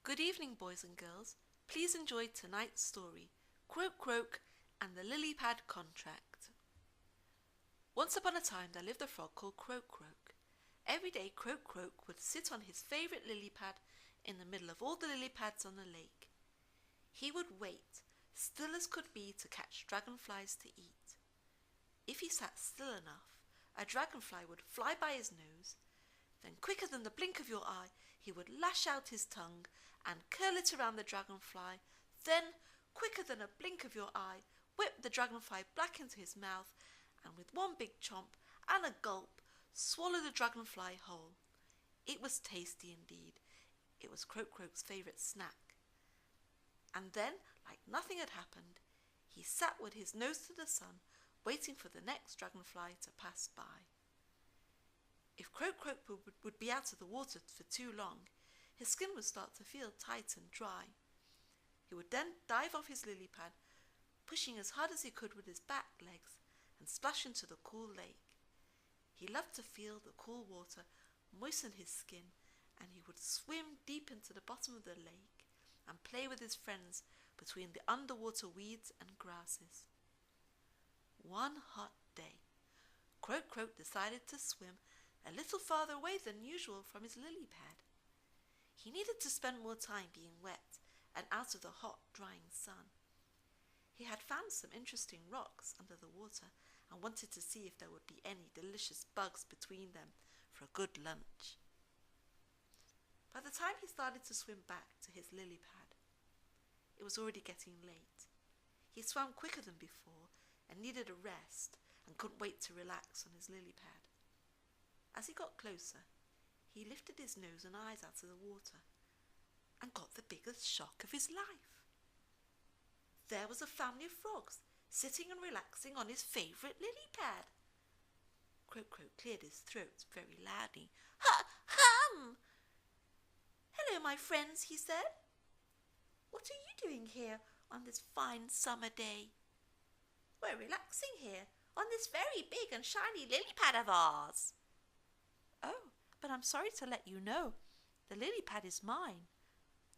Good evening, boys and girls. Please enjoy tonight's story, Croak Croak and the Lily Pad Contract. Once upon a time there lived a frog called Croak Croak. Every day Croak Croak would sit on his favourite lily pad in the middle of all the lily pads on the lake. He would wait, still as could be, to catch dragonflies to eat. If he sat still enough, a dragonfly would fly by his nose. Then, quicker than the blink of your eye, he would lash out his tongue and curl it around the dragonfly. Then, quicker than a blink of your eye, whip the dragonfly back into his mouth, and with one big chomp and a gulp, swallow the dragonfly whole. It was tasty indeed. It was Croak Croak's favourite snack. And then, like nothing had happened, he sat with his nose to the sun, waiting for the next dragonfly to pass by. If Croak Croak would be out of the water for too long, his skin would start to feel tight and dry. He would then dive off his lily pad, pushing as hard as he could with his back legs, and splash into the cool lake. He loved to feel the cool water moisten his skin, and he would swim deep into the bottom of the lake and play with his friends between the underwater weeds and grasses. One hot day, Croak Croak decided to swim a little farther away than usual from his lily pad. He needed to spend more time being wet and out of the hot, drying sun. He had found some interesting rocks under the water and wanted to see if there would be any delicious bugs between them for a good lunch. By the time he started to swim back to his lily pad, it was already getting late. He swam quicker than before and needed a rest and couldn't wait to relax on his lily pad. As he got closer, he lifted his nose and eyes out of the water and got the biggest shock of his life. There was a family of frogs sitting and relaxing on his favourite lily pad. Croak Croak cleared his throat very loudly. Hum! Hello, my friends, he said. What are you doing here on this fine summer day? We're relaxing here on this very big and shiny lily pad of ours. Oh, but I'm sorry to let you know, the lily pad is mine.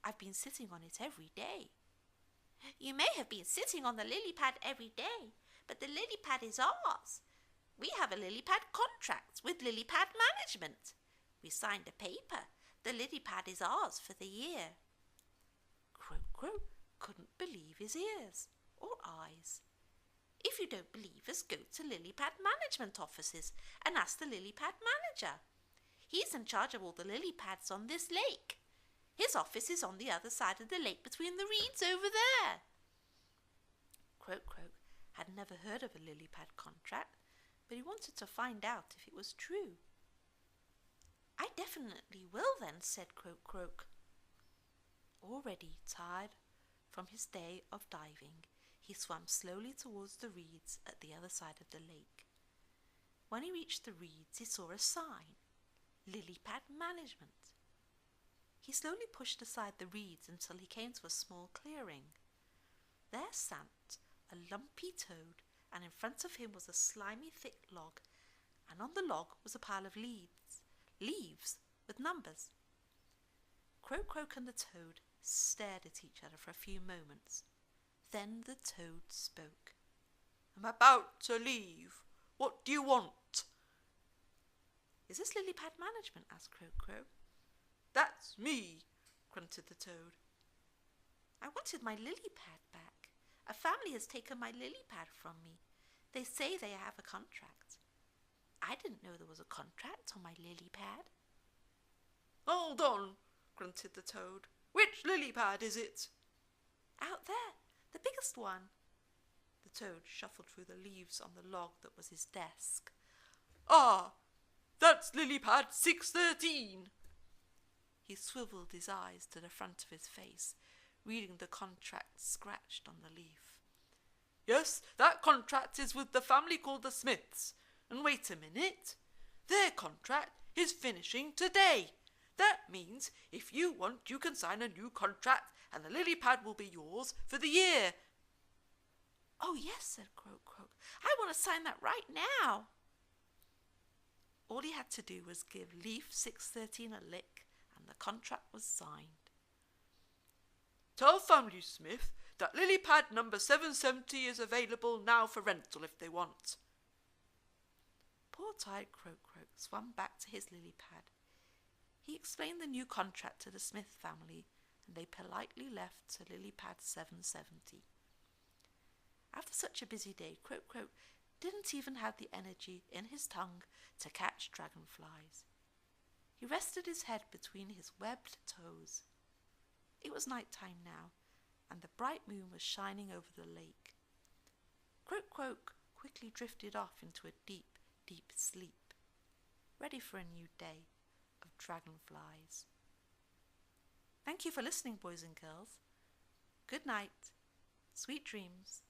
I've been sitting on it every day. You may have been sitting on the lily pad every day, but the lily pad is ours. We have a lily pad contract with lily pad management. We signed a paper. The lily pad is ours for the year. Croak Croak couldn't believe his ears or eyes. If you don't believe us, go to lily pad management offices and ask the lily pad manager. He's in charge of all the lily pads on this lake. His office is on the other side of the lake between the reeds over there. Croak Croak had never heard of a lily pad contract, but he wanted to find out if it was true. I definitely will then, said Croak Croak. Already tired from his day of diving, he swam slowly towards the reeds at the other side of the lake. When he reached the reeds, he saw a sign, Lily Pad Management. He slowly pushed aside the reeds until he came to a small clearing. There sat a lumpy toad, and in front of him was a slimy, thick log, and on the log was a pile of leaves with numbers. Croak Croak and the toad stared at each other for a few moments. Then the toad spoke. I'm about to leave. What do you want? Is this lily pad management? Asked Croak Croak. That's me, grunted the toad. I wanted my lily pad back. A family has taken my lily pad from me. They say they have a contract. I didn't know there was a contract on my lily pad. Hold on, grunted the toad. Which lily pad is it? Out there, the biggest one. The toad shuffled through the leaves on the log that was his desk. Ah, that's lily pad 613. He swiveled his eyes to the front of his face, reading the contract scratched on the leaf. Yes, that contract is with the family called the Smiths. And wait a minute, their contract is finishing today. That means if you want, you can sign a new contract and the lily pad will be yours for the year. Oh yes, said Croak Croak. I want to sign that right now. All he had to do was give leaf 613 a lick and the contract was signed. Tell Family Smith that lily pad number 770 is available now for rental if they want. Poor tired Croak Croak swam back to his lily pad. He explained the new contract to the Smith family, and they politely left to lily pad 770. After such a busy day, Croak Croak didn't even have the energy in his tongue to catch dragonflies. He rested his head between his webbed toes. It was night time now, and the bright moon was shining over the lake. Croak Croak quickly drifted off into a deep, deep sleep, ready for a new day of dragonflies. Thank you for listening, boys and girls. Good night. Sweet dreams.